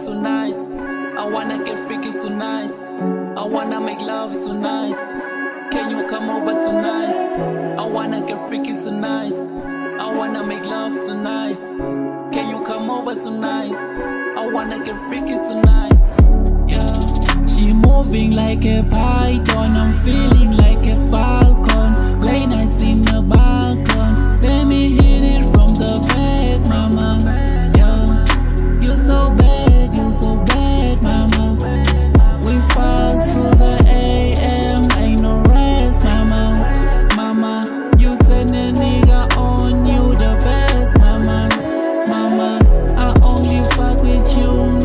tonight. I wanna get freaky tonight. I wanna make love tonight. Can you come over tonight? I wanna get freaky tonight. I wanna make love tonight. Can you come over tonight? I wanna get freaky tonight. Yeah. She moving like a python, I'm feeling like a falcon. Late nights in the balcony, let me hit it from the back, mama. Yeah, you so bad, mama. We fall to the AM, ain't no rest, mama. Mama, you turn a nigga on, you the best, mama. Mama, I only fuck with you.